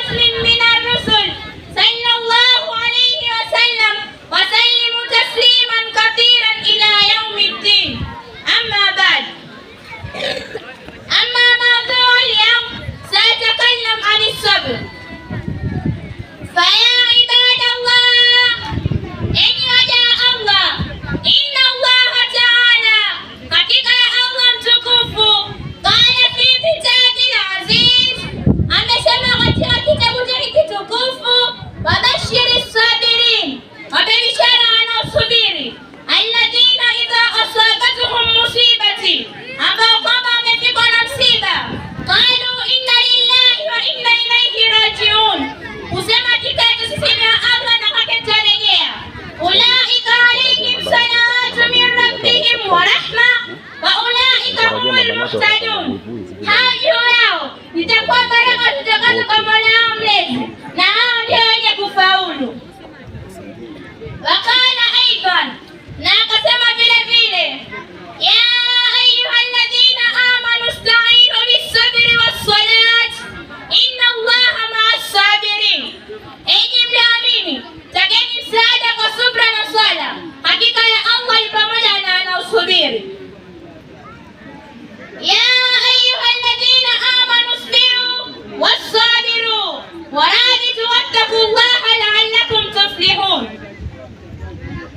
رسل من الرسل صلى الله عليه وسلم وسلم تسليما كثيرا إلى يوم الدين. أما بعد، أما موضوع اليوم سأتكلم عن الصبر. فيا عباد الله، إن وجاء الله، إن الله تعالى katika Allah mtukufu qala fi kitabil aziz, amesema katika kitabu chake kitukufu, wabashiri sabirin, wape bishara wanaosubiri, alladhina idha asabatuhum musibati, ambao kwamba wamefikwa na msiba, qalu inna lillahi wa inna ilayhi rajiun, kusema hakika yetu sisi ni Allah na kwake tutarejea. Ulaika alayhim salawatu min rabbihim wa rahma wa ulaika humul muhtadun, hao juu yao zitakuwa baraka zitokazo kwa Mola wao mlezi, na hao ndio wenye kufaulu. Wakala aidan, na akasema vile vile, ya ayyuhalladhina amanu ista'inu bis-sabri was-salat inna Allaha ma'as-sabirin, enyi mlioamini takeni msaada kwa subra na swala, hakika ya Allah yu pamoja na wanaosubiri. Ya ayyuhalladhina amanu isbiru was-sabiru warabitu wattaqullaha la'allakum tuflihun,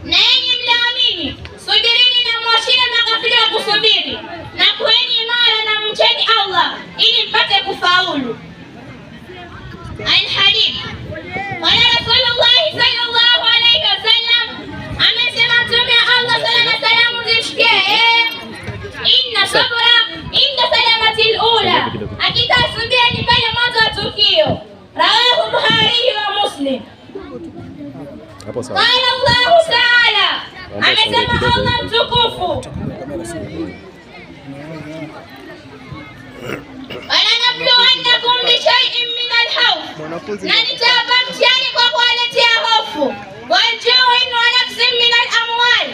na enyi mlioamini subirini na mwashinde makafiri wa kusubiri, na kuweni imara na mcheni Allah ili mpate kufaulu. Al-Hadith, qala Rasulullah sallallahu alayhi wasallam, amesema Mtume Allah sala na salamu zimshikie, inna sabra inda salamati al-ula, hakika subira ni pale mwanzo wa tukio. Rawahu Bukhari wa Muslim. Qala Allah ta'ala, amesema Allah mtukufu, walanabluwannakum bishai'in min al-khawf, na nitawapa mtihani kwa kuwaletea hofu, wal-ju'i wa naqsin min al-amwal,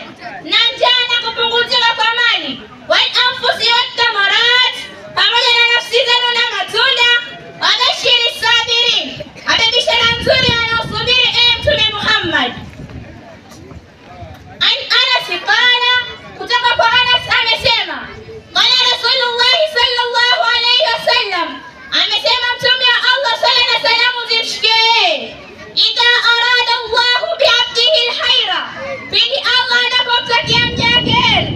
na njaa na kupunguzika kwa mali, wal-anfusi wat-thamarat, pamoja na nafsi zenu na matunda. Wabashiri sabirin, wape bishara nzuri wanaosubiri, ewe Mtume Muhammad. An Anas qala, kutoka kwa Anas amesema, qala Rasulullah sallallahu alayhi wasallam, amesema Mtume wa Allah sala na salamu zimshikie, idha arada Allahu bi'abdihi al-khaira, pindi Allah anapomtakia mja wake heri,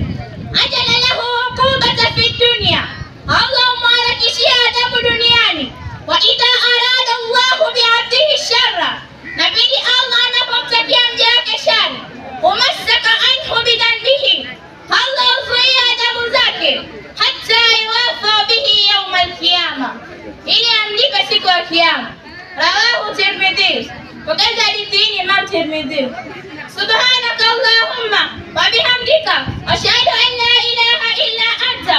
ajala lahu uqubata fi dunya, Allah humharakishia adhabu duniani. Wa idha arada Allahu bi'abdihi sharra, na pindi Allah anapomtakia mja wake shari, umassaka anhu bidhanbihi, Allah huzuia adhabu zake, hatta yuwafa bihi yawm al-qiyama, ili amlipe siku ya Kiyama. Rawahu Tirmidhi, wakaza hadithi hii Imam Tirmidhi. Subhanaka Allahumma wa bihamdika ashhadu an la ilaha illa anta